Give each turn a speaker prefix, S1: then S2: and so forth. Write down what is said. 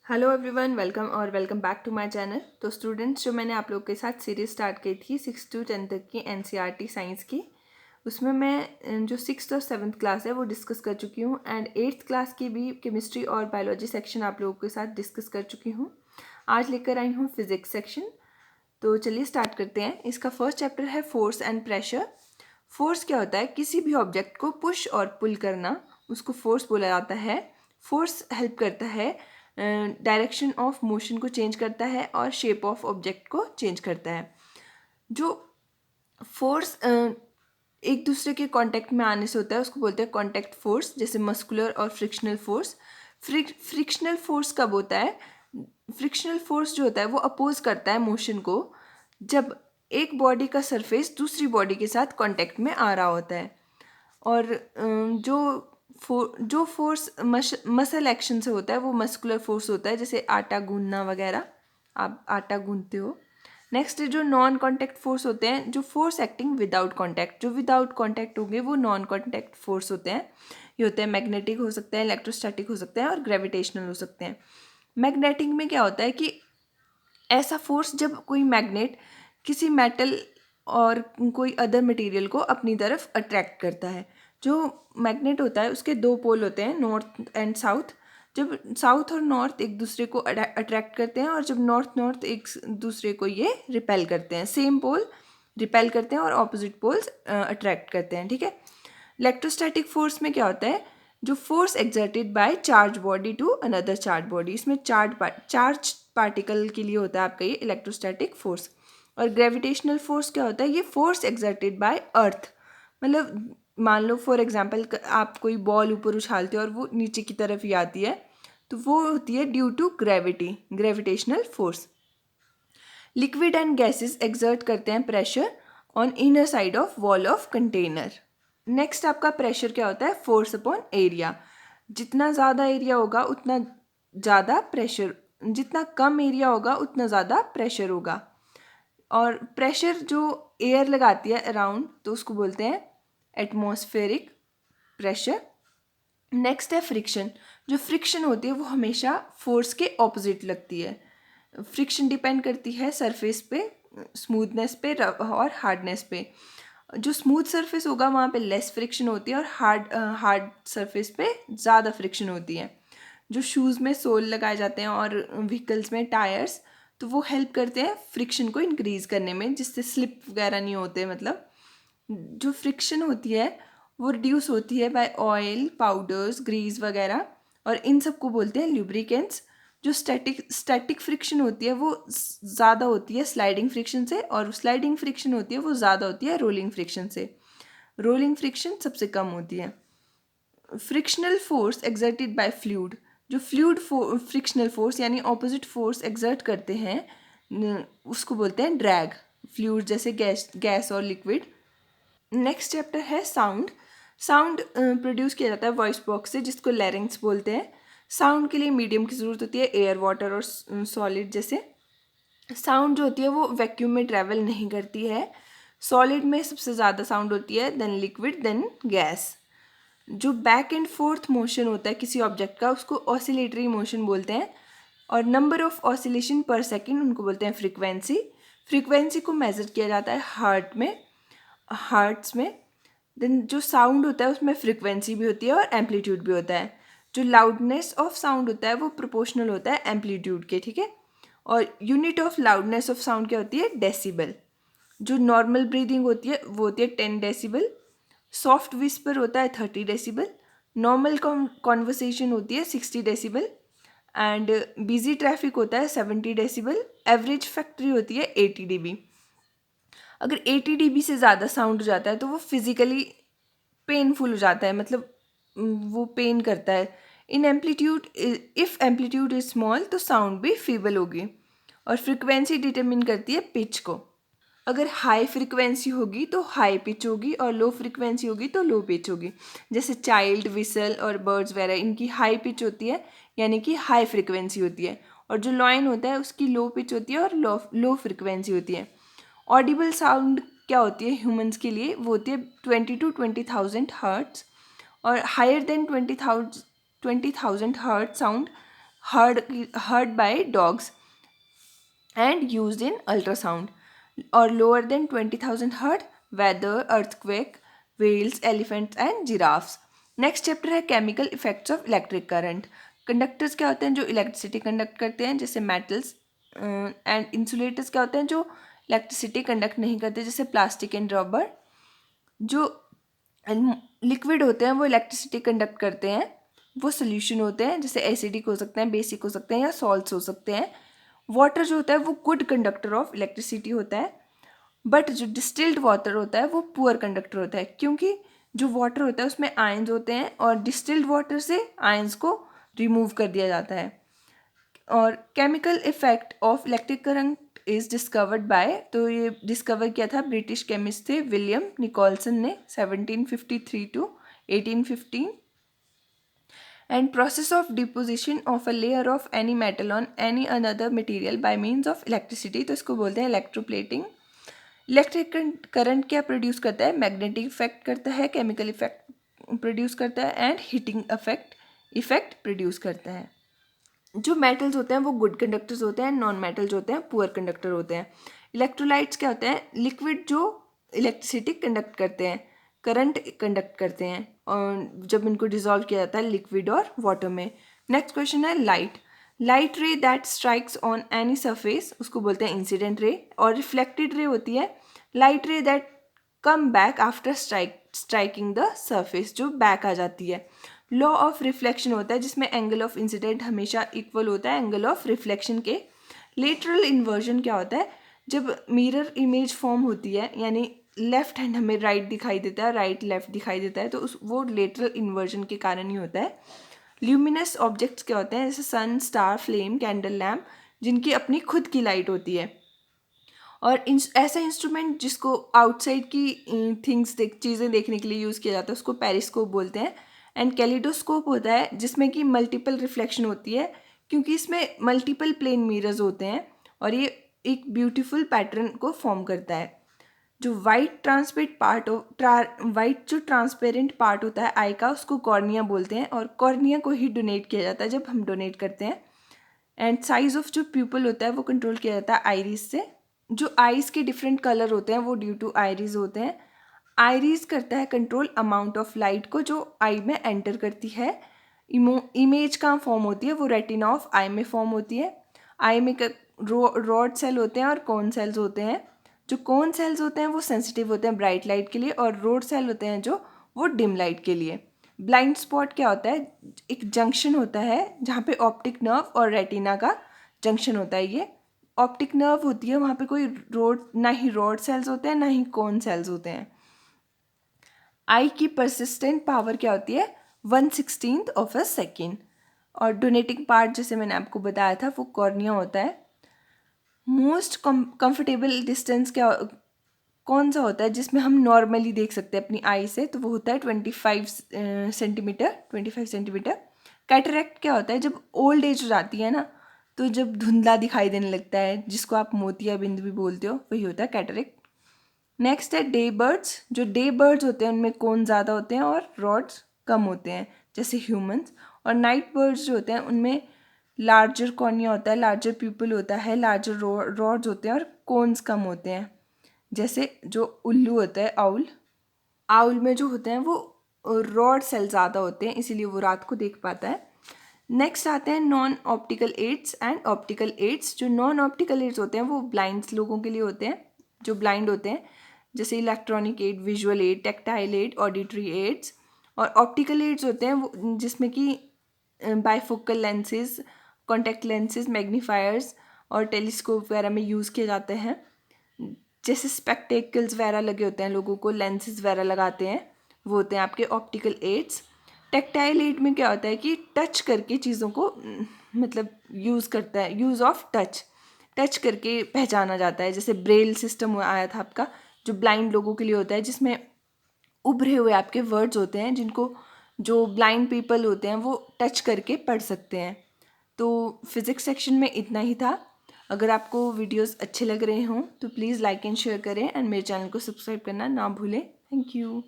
S1: Hello everyone, welcome और welcome back to my channel. तो students, जो मैंने आप लोग के साथ सीरीज स्टार्ट की थी 6 to 10 तक की एनसीईआरटी साइंस की, उसमें मैं जो 6th और 7th क्लास है वो डिस्कस कर चुकी हूँ एंड 8th क्लास की भी केमिस्ट्री और बायोलॉजी सेक्शन आप लोगों के साथ डिस्कस कर चुकी हूँ। आज लेकर आई हूँ फिजिक्स सेक्शन। तो चलिए स्टार्ट करते हैं। इसका फर्स्ट चैप्टर है फोर्स एंड प्रेशर। फोर्स क्या होता है? किसी भी ऑब्जेक्ट को पुश और पुल करना, उसको फोर्स बोला जाता है। फोर्स हेल्प करता है, डायरेक्शन ऑफ मोशन को चेंज करता है और शेप ऑफ ऑब्जेक्ट को चेंज करता है। जो फोर्स एक दूसरे के कांटेक्ट में आने से होता है उसको बोलते हैं कांटेक्ट फोर्स, जैसे मस्कुलर और फ्रिक्शनल फोर्स। फ्रिक्शनल फोर्स कब होता है? फ्रिक्शनल फोर्स जो होता है वो अपोज करता है मोशन को, जब एक बॉडी का सरफेस दूसरी बॉडी के साथ कांटेक्ट में आ रहा होता है। और जो फोर्स मसल एक्शन से होता है वो मस्कुलर फोर्स होता है, जैसे आटा गूंदना वगैरह, आप आटा गूंदते हो। नेक्स्ट जो नॉन कॉन्टैक्ट फोर्स होते हैं, जो फोर्स एक्टिंग विदाउट कॉन्टैक्ट, जो विदाउट कॉन्टैक्ट होंगे वो नॉन कॉन्टैक्ट फोर्स होते हैं। ये होते हैं मैग्नेटिक हो सकते हैं, इलेक्ट्रोस्टैटिक हो सकते हैं और ग्रेविटेशनल हो सकते हैं। मैग्नेटिक में क्या होता है कि ऐसा फोर्स जब कोई मैग्नेट किसी मेटल और कोई अदर मटेरियल को अपनी तरफ अट्रैक्ट करता है। जो मैग्नेट होता है उसके दो पोल होते हैं, नॉर्थ एंड साउथ। जब साउथ और नॉर्थ एक दूसरे को अट्रैक्ट करते हैं और जब नॉर्थ नॉर्थ एक दूसरे को ये रिपेल करते हैं, सेम पोल रिपेल करते हैं और ऑपोजिट पोल्स अट्रैक्ट करते हैं, ठीक है। इलेक्ट्रोस्टैटिक फोर्स में क्या होता है? जो force exerted by charge body to another charge body, इसमें चार्ज पार्टिकल के लिए होता है आपका ये इलेक्ट्रोस्टैटिक फोर्स। और ग्रेविटेशनल फोर्स क्या होता है? ये फोर्स एक्सर्टेड बाय अर्थ, मतलब मान लो फॉर एग्जांपल आप कोई बॉल ऊपर उछालते हो और वो नीचे की तरफ ही आती है, तो वो होती है due to gravity, gravitational force. Liquid and gases exert करते हैं pressure on inner side of wall of container. Next आपका प्रेशर क्या होता है? Force upon area. जितना ज़्यादा एरिया होगा उतना ज़्यादा प्रेशर, जितना कम एरिया होगा उतना ज़्यादा प्रेशर होगा। और प्रेशर जो एयर लगाती है अराउंड, तो उसको बोलते हैं एटमॉस्फेरिक प्रेशर। नेक्स्ट है फ्रिक्शन। जो फ्रिक्शन होती है वो हमेशा फोर्स के ऑपोजिट लगती है। फ्रिक्शन डिपेंड करती है सरफेस पे, स्मूथनेस पे और हार्डनेस पे। जो स्मूथ सरफेस होगा वहाँ पे लेस फ्रिक्शन होती है और हार्ड सरफेस पे ज़्यादा फ्रिक्शन होती है। जो शूज़ में सोल लगाए जाते हैं और व्हीकल्स में टायर्स, तो वो हेल्प करते हैं फ्रिक्शन को इंक्रीज़ करने में, जिससे स्लिप वगैरह नहीं होते। मतलब जो फ्रिक्शन होती है वो रिड्यूस होती है बाय ऑयल, पाउडर्स, ग्रीस वगैरह, और इन सबको बोलते हैं ल्यूब्रिकेंट्स। जो स्टैटिक फ्रिक्शन होती है वो ज़्यादा होती है स्लाइडिंग फ्रिक्शन से, और स्लाइडिंग फ्रिक्शन होती है वो ज़्यादा होती है रोलिंग फ्रिक्शन से। रोलिंग फ्रिक्शन सबसे कम होती है। Frictional force exerted bye fluid. जो फ्लूइड फ्रिक्शनल फोर्स यानी ऑपोजिट फोर्स एक्सर्ट करते हैं उसको बोलते हैं ड्रैग। फ्लूइड जैसे गैस और लिक्विड। नेक्स्ट चैप्टर है साउंड। साउंड प्रोड्यूस किया जाता है वॉइस बॉक्स से, जिसको लैरिंग्स बोलते हैं। साउंड के लिए मीडियम की ज़रूरत होती है, एयर, वाटर और सॉलिड जैसे। साउंड जो होती है वो वैक्यूम में ट्रैवल नहीं करती है। सॉलिड में सबसे ज़्यादा साउंड होती है, देन लिक्विड, देन गैस। जो बैक एंड फोर्थ मोशन होता है किसी ऑब्जेक्ट का उसको ऑसिलेटरी मोशन बोलते हैं। और नंबर ऑफ ऑसिलेशन पर सेकेंड उनको बोलते हैं फ्रीक्वेंसी। फ्रीक्वेंसी को मेजर किया जाता है हार्ट्स में। देन जो साउंड होता है उसमें फ्रीक्वेंसी भी होती है और एम्पलीट्यूड भी होता है। जो लाउडनेस ऑफ साउंड होता है वो प्रोपोर्शनल होता है एम्पलीट्यूड के, ठीक है। और unit of loudness of sound क्या होती है? डेसिबल। जो नॉर्मल ब्रीदिंग होती है वो होती है 10 डेसिबल। सॉफ्ट विस्पर होता है 30 डेसिबल। नॉर्मल कॉन्वर्सेशन होती है 60 डेसिबल। एंड बिजी ट्रैफिक होता है 70 डेसिबल। एवरेज फैक्ट्री होती है 80 dB। अगर 80 dB से ज़्यादा साउंड हो जाता है तो वो फिजिकली पेनफुल हो जाता है, मतलब वो पेन करता है। In amplitude, if amplitude is small तो साउंड भी फीबल होगी। और फ्रिक्वेंसी डिटरमिन करती है पिच को। अगर हाई फ्रिक्वेंसी होगी तो हाई पिच होगी और लो फ्रिक्वेंसी होगी तो लो पिच होगी। जैसे चाइल्ड, विसल और बर्ड्स वगैरह, इनकी हाई पिच होती है यानी कि हाई फ्रिक्वेंसी होती है। और जो लॉइन होता है उसकी लो पिच होती है और लो फ्रिक्वेंसी होती है। ऑडिबल साउंड क्या होती है ह्यूमंस के लिए? वो होती है 20 to 20,000 हर्ट्स। और higher than 20,000 hertz sound heard by dogs and used in ultrasound, or lower than 20,000 hertz, weather, earthquake, whales, elephants and giraffes. Next chapter है chemical effects of electric current. Conductors क्या होते हैं? जो electricity conduct करते हैं, जैसे metals. And insulators क्या होते हैं? जो इलेक्ट्रिसिटी कंडक्ट नहीं करते, जैसे प्लास्टिक एंड रबर. जो लिक्विड होते हैं वो इलेक्ट्रिसिटी कंडक्ट करते हैं, वो सोल्यूशन होते हैं, जैसे एसिडिक हो सकते हैं, बेसिक हो सकते हैं या सॉल्ट्स हो सकते हैं. वाटर जो होता है वो गुड कंडक्टर ऑफ इलेक्ट्रिसिटी होता है, बट जो डिस्टिल्ड वाटर होता है वो पुअर कंडक्टर होता है, क्योंकि जो वाटर होता है उसमें आयंस होते हैं और डिस्टिल्ड वाटर से आयंस को रिमूव कर दिया जाता है. और chemical effect of electric current is discovered by, तो ये डिस्कवर किया था ब्रिटिश केमिस्ट थे विलियम निकोलसन ने 1753 to 1815. And process of deposition of a layer of any metal on any another material by means of electricity, तो इसको बोलते हैं इलेक्ट्रोप्लेटिंग. इलेक्ट्रिक करंट क्या प्रोड्यूस करता है? मैग्नेटिक इफेक्ट करता है, केमिकल इफेक्ट प्रोड्यूस करता है एंड हीटिंग इफेक्ट प्रोड्यूस करता है. जो मेटल्स होते हैं वो गुड कंडक्टर्स होते हैं, नॉन मेटल जो होते हैं पुअर कंडक्टर होते हैं. इलेक्ट्रोलाइट्स क्या होते हैं? लिक्विड जो इलेक्ट्रिसिटी कंडक्ट करते हैं, करंट कंडक्ट करते हैं, और जब इनको डिसॉल्व किया जाता है लिक्विड और वाटर में. नेक्स्ट क्वेश्चन है लाइट रे that strikes on any surface, उसको बोलते हैं इंसिडेंट रे. और रिफ्लेक्टेड रे होती है लाइट रे that come back after striking the surface, जो बैक आ जाती है. लॉ ऑफ रिफ्लेक्शन होता है जिसमें एंगल ऑफ इंसिडेंट हमेशा इक्वल होता है एंगल ऑफ रिफ्लेक्शन के. लेटरल इन्वर्जन क्या होता है? जब मिरर इमेज फॉर्म होती है, यानी लेफ्ट हैंड हमें राइट दिखाई देता है, राइट लेफ्ट दिखाई देता है, तो वो लेटरल इन्वर्जन के कारण ही होता है. ल्यूमिनस ऑब्जेक्ट्स क्या होते हैं? जैसे सन, स्टार, फ्लेम, कैंडल लैम्प, जिनकी अपनी खुद की लाइट होती है. और ऐसा इंस्ट्रूमेंट जिसको आउटसाइड की थिंग्स चीज़ें देखने के लिए यूज़ किया जाता है उसको पेरिस्कोप बोलते हैं. एंड कैलिडोस्कोप होता है जिसमें कि मल्टीपल रिफ्लेक्शन होती है, क्योंकि इसमें मल्टीपल प्लेन मिरर्स होते हैं और ये एक ब्यूटीफुल पैटर्न को फॉर्म करता है. जो वाइट जो ट्रांसपेरेंट पार्ट होता है आई का, उसको कॉर्निया बोलते हैं, और कॉर्निया को ही डोनेट किया जाता है जब हम डोनेट करते हैं. एंड साइज ऑफ जो प्यूपल होता है वो कंट्रोल किया जाता है आइरिस से. जो आइज़ के डिफरेंट कलर होते हैं वो ड्यू टू आइरिस होते हैं. आइरिस करता है कंट्रोल अमाउंट ऑफ लाइट को जो आई में एंटर करती है. इमेज कहाँ फॉर्म होती है? वो रेटिना ऑफ आई में फॉर्म होती है. आई में रॉड सेल होते हैं और कोन सेल्स होते हैं. जो कोन सेल्स होते हैं वो सेंसिटिव होते हैं ब्राइट लाइट के लिए, और रॉड सेल होते हैं जो वो डिम लाइट के लिए. ब्लाइंड स्पॉट क्या होता है? एक जंक्शन होता है जहाँ पे ऑप्टिक नर्व और रेटिना का जंक्शन होता है. ये ऑप्टिक नर्व होती है, वहाँ पे कोई ना ही रॉड सेल्स होते हैं ना ही कोन सेल्स होते हैं. आई की परसिस्टेंट पावर क्या होती है? 1/16 ऑफ अ सेकेंड. और डोनेटिंग पार्ट जैसे मैंने आपको बताया था वो कॉर्निया होता है. मोस्ट कंफर्टेबल डिस्टेंस कौन सा होता है जिसमें हम नॉर्मली देख सकते हैं अपनी आई से? तो वो होता है 25 सेंटीमीटर. कैटरेक्ट क्या होता है? जब ओल्ड एज हो जाती है ना, तो जब धुंधला दिखाई देने लगता है, जिसको आप मोतियाबिंद भी बोलते हो, वही होता है कैटरेक्ट. नेक्स्ट है डे बर्ड्स. जो डे बर्ड्स होते हैं उनमें कोन ज़्यादा होते हैं और रॉड्स कम होते हैं, जैसे ह्यूमंस. और नाइट बर्ड्स जो होते हैं उनमें लार्जर कॉर्निया होता है, लार्जर प्यूपल होता है, लार्जर रॉड्स होते हैं और कोन्स कम होते हैं, जैसे जो उल्लू होता है आउल में जो होते हैं वो रॉड सेल ज़्यादा होते हैं, इसीलिए वो रात को देख पाता है. नेक्स्ट आते हैं non optical aids and optical aids. जो नॉन ऑप्टिकल एड्स होते हैं वो ब्लाइंड लोगों के लिए होते हैं, जो ब्लाइंड होते हैं, जैसे electronic aid, visual aid, tactile aid, auditory aids. और ऑप्टिकल एड्स होते हैं वो जिसमें कि bifocal lenses, contact lenses, magnifiers और टेलीस्कोप वगैरह में यूज़ किए जाते हैं. जैसे स्पेक्टेकल्स वगैरह लगे होते हैं, लोगों को लेंसेज वगैरह लगाते हैं, वो होते हैं आपके ऑप्टिकल एड्स. टेक्टाइल एड में क्या होता है कि टच करके चीज़ों को मतलब यूज़ करता है, यूज़ ऑफ टच करके पहचाना जाता है. जैसे ब्रेल सिस्टम आया था आपका, जो ब्लाइंड लोगों के लिए होता है, जिसमें उभरे हुए आपके वर्ड्स होते हैं जिनको जो ब्लाइंड पीपल होते हैं वो टच करके पढ़ सकते हैं. तो फिज़िक्स सेक्शन में इतना ही था. अगर आपको वीडियोस अच्छे लग रहे हों तो प्लीज़ लाइक एंड शेयर करें, एंड मेरे चैनल को सब्सक्राइब करना ना भूलें. Thank you.